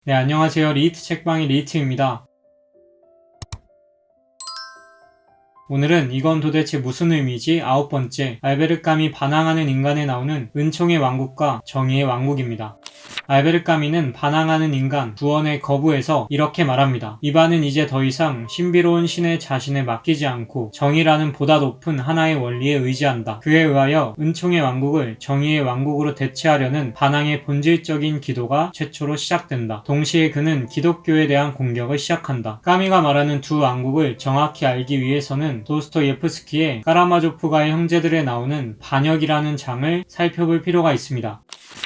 네, 안녕하세요. 리히트 책방의 리히트입니다. 오늘은 이건 도대체 무슨 의미지? 9번째, 알베르 까미 반항하는 인간에 나오는 은총의 왕국과 정의의 왕국입니다. 알베르 까미는 반항하는 인간, 구원에 거부해서 이렇게 말합니다. 이반은 이제 더 이상 신비로운 신의 자신에 맡기지 않고 정의라는 보다 높은 하나의 원리에 의지한다. 그에 의하여 은총의 왕국을 정의의 왕국으로 대체하려는 반항의 본질적인 기도가 최초로 시작된다. 동시에 그는 기독교에 대한 공격을 시작한다. 까미가 말하는 두 왕국을 정확히 알기 위해서는 도스토예프스키의 까라마조프가의 형제들에 나오는 반역이라는 장을 살펴볼 필요가 있습니다.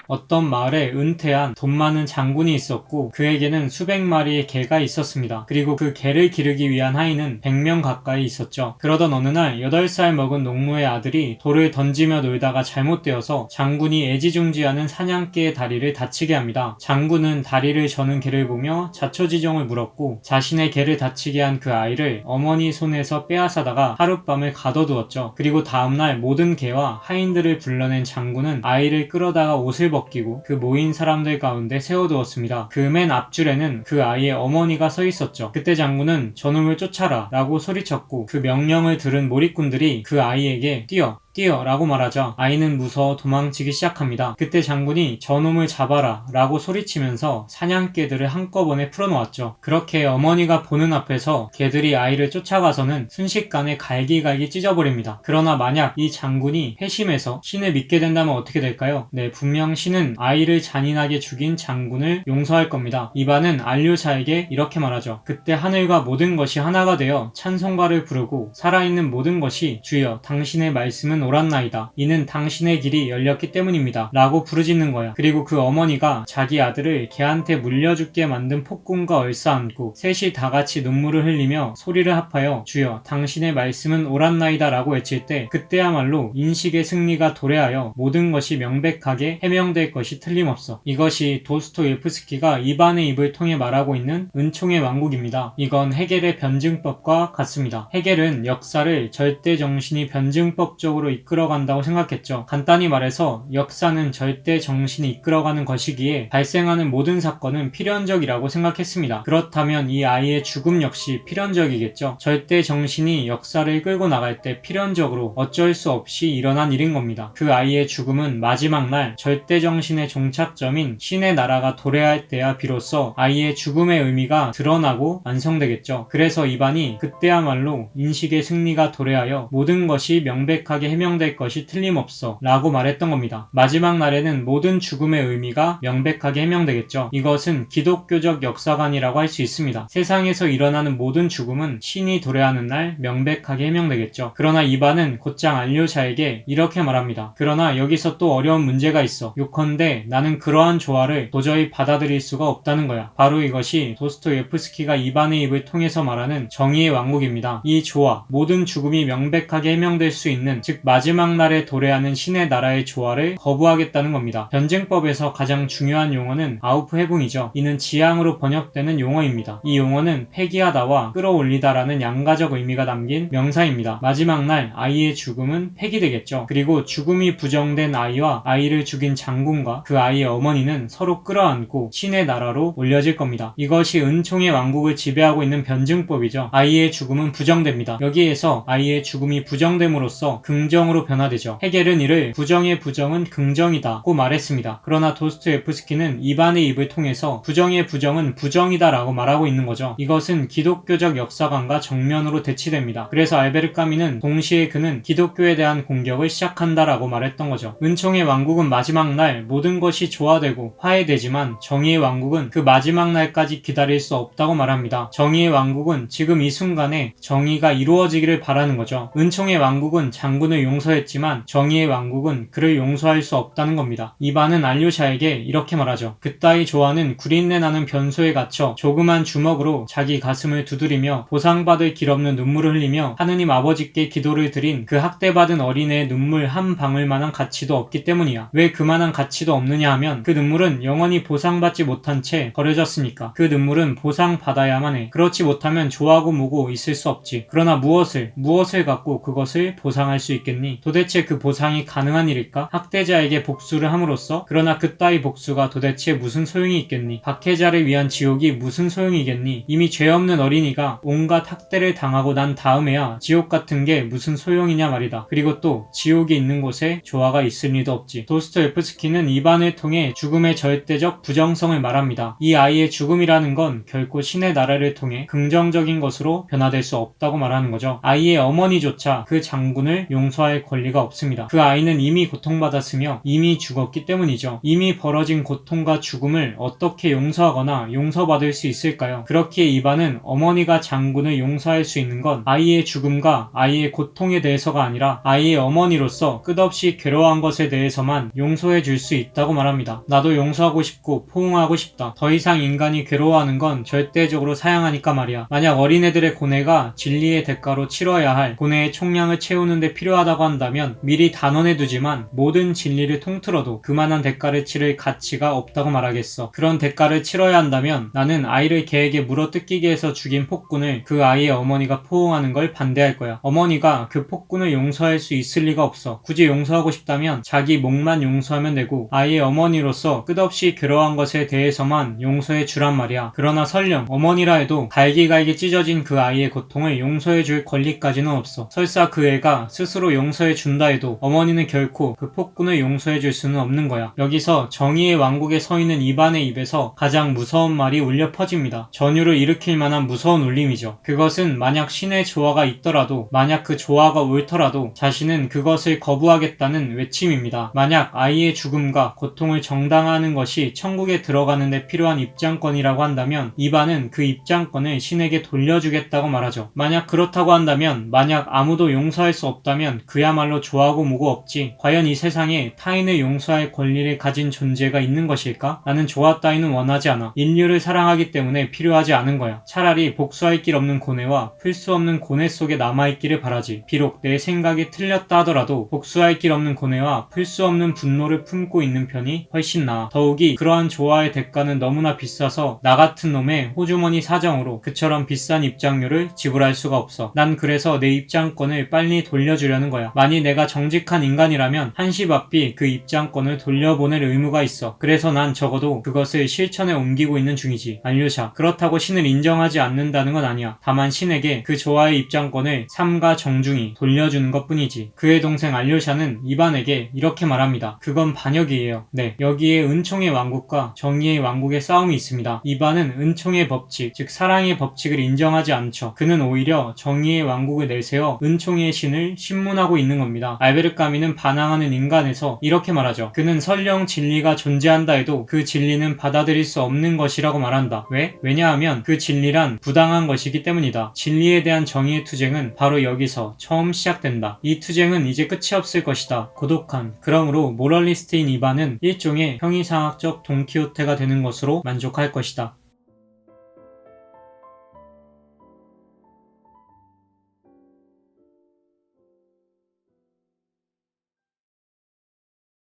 어떤 마을에 은퇴한 돈 많은 장군이 있었고 그에게는 수백 마리의 개가 있었습니다. 그리고 그 개를 기르기 위한 하인은 100명 가까이 있었죠. 그러던 어느 날 8살 먹은 농부의 아들이 돌을 던지며 놀다가 잘못되어서 장군이 애지중지하는 사냥개의 다리를 다치게 합니다. 장군은 다리를 저는 개를 보며 자초지종을 물었고 자신의 개를 다치게 한 그 아이를 어머니 손에서 빼앗아다가 하룻밤을 가둬두었죠. 그리고 다음날 모든 개와 하인들을 불러낸 장군은 아이를 끌어다가 옷을 벗기고 그 모인 사람들 가운데 세워두었습니다. 그 맨 앞줄에는 그 아이의 어머니가 서 있었죠. 그때 장군은 저놈을 쫓아라 라고 소리쳤고 그 명령을 들은 몰입꾼들이 그 아이에게 뛰어 라고 말하자 아이는 무서워 도망치기 시작합니다. 그때 장군이 저놈을 잡아라 라고 소리치면서 사냥개들을 한꺼번에 풀어놓았죠. 그렇게 어머니가 보는 앞에서 개들이 아이를 쫓아가서는 순식간에 갈기갈기 찢어버립니다. 그러나 만약 이 장군이 회심해서 신을 믿게 된다면 어떻게 될까요? 네, 분명 신은 아이를 잔인하게 죽인 장군을 용서할 겁니다. 이반은 알류샤에게 이렇게 말하죠. 그때 하늘과 모든 것이 하나가 되어 찬송가를 부르고 살아있는 모든 것이 주여 당신의 말씀은 옳았나이다. 이는 당신의 길이 열렸기 때문입니다. 라고 부르짖는 거야. 그리고 그 어머니가 자기 아들을 개한테 물려 죽게 만든 폭군과 얼싸안고 셋이 다같이 눈물을 흘리며 소리를 합하여 주여 당신의 말씀은 옳았나이다 라고 외칠 때 그때야말로 인식의 승리가 도래하여 모든 것이 명백하게 해명될 것이 틀림없어. 이것이 도스토예프스키가 이반의 입을 통해 말하고 있는 은총의 왕국입니다. 이건 헤겔의 변증법과 같습니다. 헤겔은 역사를 절대 정신이 변증법적으로 이끌어간다고 생각했죠. 간단히 말해서 역사는 절대 정신이 이끌어가는 것이기에 발생하는 모든 사건은 필연적이라고 생각했습니다. 그렇다면 이 아이의 죽음 역시 필연적이겠죠. 절대 정신이 역사를 끌고 나갈 때 필연적으로 어쩔 수 없이 일어난 일인 겁니다. 그 아이의 죽음은 마지막 날 절대 정신의 종착점인 신의 나라가 도래할 때야 비로소 아이의 죽음의 의미가 드러나고 완성되겠죠. 그래서 이반이 그때야말로 인식의 승리가 도래하여 모든 것이 명백하게 해명될 것이 틀림없어 라고 말했던 겁니다. 마지막 날에는 모든 죽음의 의미가 명백하게 해명되겠죠. 이것은 기독교적 역사관이라고 할 수 있습니다. 세상에서 일어나는 모든 죽음은 신이 도래하는 날 명백하게 해명되겠죠. 그러나 이반은 곧장 알료샤에게 이렇게 말합니다. 그러나 여기서 또 어려운 문제가 있어. 요컨대 나는 그러한 조화를 도저히 받아들일 수가 없다는 거야. 바로 이것이 도스토예프스키가 이반의 입을 통해서 말하는 정의의 왕국입니다. 이 조화, 모든 죽음이 명백하게 해명될 수 있는 즉 마지막 날에 도래하는 신의 나라의 조화를 거부하겠다는 겁니다. 변증법에서 가장 중요한 용어는 아우프해붕이죠. 이는 지향으로 번역되는 용어입니다. 이 용어는 폐기하다와 끌어올리다라는 양가적 의미가 담긴 명사입니다. 마지막 날 아이의 죽음은 폐기되겠죠. 그리고 죽음이 부정된 아이와 아이를 죽인 장군과 그 아이의 어머니는 서로 끌어안고 신의 나라로 올려질 겁니다. 이것이 은총의 왕국을 지배하고 있는 변증법이죠. 아이의 죽음은 부정됩니다. 여기에서 아이의 죽음이 부정됨으로써 긍정으로 변화되죠. 헤겔은 이를 부정의 부정은 긍정이다고 말했습니다. 그러나 도스토예프스키는 이반의 입을 통해서 부정의 부정은 부정이다 라고 말하고 있는 거죠. 이것은 기독교적 역사관과 정면으로 대치됩니다. 그래서 알베르 까미는 동시에 그는 기독교에 대한 공격을 시작한다라고 말했던 거죠. 은총의 왕국은 마지막 날 모든 것이 조화되고 화해되지만 정의의 왕국은 그 마지막 날까지 기다릴 수 없다고 말합니다. 정의의 왕국은 지금 이 순간에 정의가 이루어지기를 바라는 거죠. 은총의 왕국은 장군을 용서했지만 정의의 왕국은 그를 용서할 수 없다는 겁니다. 이반은 알료샤에게 이렇게 말하죠. 그따위 조화는 구린내 나는 변소에 갇혀 조그만 주먹으로 자기 가슴을 두드리며 보상받을 길 없는 눈물을 흘리며 하느님 아버지께 기도를 드린 그 학대받은 어린애의 눈물 한 방울만한 가치도 없기 때문이야. 왜 그만한 가치도 없느냐 하면 그 눈물은 영원히 보상받지 못한 채 버려졌으니까. 그 눈물은 보상받아야만 해. 그렇지 못하면 조하고 뭐고 있을 수 없지. 그러나 무엇을 갖고 그것을 보상할 수 있겠느냐. 있겠니? 도대체 그 보상이 가능한 일일까? 학대자에게 복수를 함으로써? 그러나 그따위 복수가 도대체 무슨 소용이 있겠니? 박해자를 위한 지옥이 무슨 소용이겠니? 이미 죄 없는 어린이가 온갖 학대를 당하고 난 다음에야 지옥 같은 게 무슨 소용이냐 말이다. 그리고 또 지옥이 있는 곳에 조화가 있을 리도 없지. 도스토옙스키는 이반을 통해 죽음의 절대적 부정성을 말합니다. 이 아이의 죽음이라는 건 결코 신의 나라를 통해 긍정적인 것으로 변화될 수 없다고 말하는 거죠. 아이의 어머니조차 그 장군을 용서할 권리가 없습니다. 그 아이는 이미 고통받았으며 이미 죽었기 때문이죠. 이미 벌어진 고통과 죽음을 어떻게 용서하거나 용서받을 수 있을까요? 그렇기에 이반은 어머니가 장군을 용서할 수 있는 건 아이의 죽음과 아이의 고통에 대해서가 아니라 아이의 어머니로서 끝없이 괴로워한 것에 대해서만 용서해 줄 수 있다고 말합니다. 나도 용서하고 싶고 포옹하고 싶다. 더 이상 인간이 괴로워하는 건 절대적으로 사양하니까 말이야. 만약 어린애들의 고뇌가 진리의 대가로 치러야 할 고뇌의 총량을 채우는 데 필요하다고 한다면 미리 단언해두지만 모든 진리를 통틀어도 그만한 대가를 치를 가치가 없다고 말하겠어. 그런 대가를 치러야 한다면 나는 아이를 개에게 물어뜯기게 해서 죽인 폭군을 그 아이의 어머니가 포옹하는 걸 반대할 거야. 어머니가 그 폭군을 용서할 수 있을 리가 없어. 굳이 용서하고 싶다면 자기 목만 용서하면 되고 아이의 어머니로서 끝없이 괴로워한 것에 대해서만 용서해 주란 말이야. 그러나 설령 어머니라 해도 갈기갈기 찢어진 그 아이의 고통을 용서해 줄 권리까지는 없어. 설사 그 애가 스스로 용서해 준다 해도 어머니는 결코 그 폭군을 용서해 줄 수는 없는 거야. 여기서 정의의 왕국에 서 있는 이반의 입에서 가장 무서운 말이 울려 퍼집니다. 전율을 일으킬 만한 무서운 울림이죠. 그것은 만약 신의 조화가 있더라도, 만약 그 조화가 옳더라도 자신은 그것을 거부하겠다는 외침입니다. 만약 아이의 죽음과 고통을 정당화하는 것이 천국에 들어가는 데 필요한 입장권이라고 한다면 이반은 그 입장권을 신에게 돌려주겠다고 말하죠. 만약 그렇다고 한다면, 만약 아무도 용서할 수 없다면 그야말로 조하고 뭐고 없지. 과연 이 세상에 타인을 용서할 권리를 가진 존재가 있는 것일까? 나는 조화 따위는 원하지 않아. 인류를 사랑하기 때문에 필요하지 않은 거야. 차라리 복수할 길 없는 고뇌와 풀 수 없는 고뇌 속에 남아있기를 바라지. 비록 내 생각이 틀렸다 하더라도 복수할 길 없는 고뇌와 풀 수 없는 분노를 품고 있는 편이 훨씬 나아. 더욱이 그러한 조화의 대가는 너무나 비싸서 나 같은 놈의 호주머니 사정으로 그처럼 비싼 입장료를 지불할 수가 없어. 난 그래서 내 입장권을 빨리 돌려주려는 거야. 만일 내가 정직한 인간이라면 한시바삐 그 입장권을 돌려보낼 의무가 있어. 그래서 난 적어도 그것을 실천에 옮기고 있는 중이지. 알류샤. 그렇다고 신을 인정하지 않는다는 건 아니야. 다만 신에게 그 조화의 입장권을 삼가 정중히 돌려주는 것 뿐이지. 그의 동생 알류샤는 이반에게 이렇게 말합니다. 그건 반역이에요. 네, 여기에 은총의 왕국과 정의의 왕국의 싸움이 있습니다. 이반은 은총의 법칙, 즉 사랑의 법칙을 인정하지 않죠. 그는 오히려 정의의 왕국을 내세워 은총의 신을 신문하고 있는 겁니다. 알베르 까미는 반항하는 인간에서 이렇게 말하죠. 그는 설령 진리가 존재한다 해도 그 진리는 받아들일 수 없는 것이라고 말한다. 왜? 왜냐하면 그 진리란 부당한 것이기 때문이다. 진리에 대한 정의의 투쟁은 바로 여기서 처음 시작된다. 이 투쟁은 이제 끝이 없을 것이다. 고독한. 그러므로 모럴리스트인 이반은 일종의 형이상학적 돈키호테가 되는 것으로 만족할 것이다.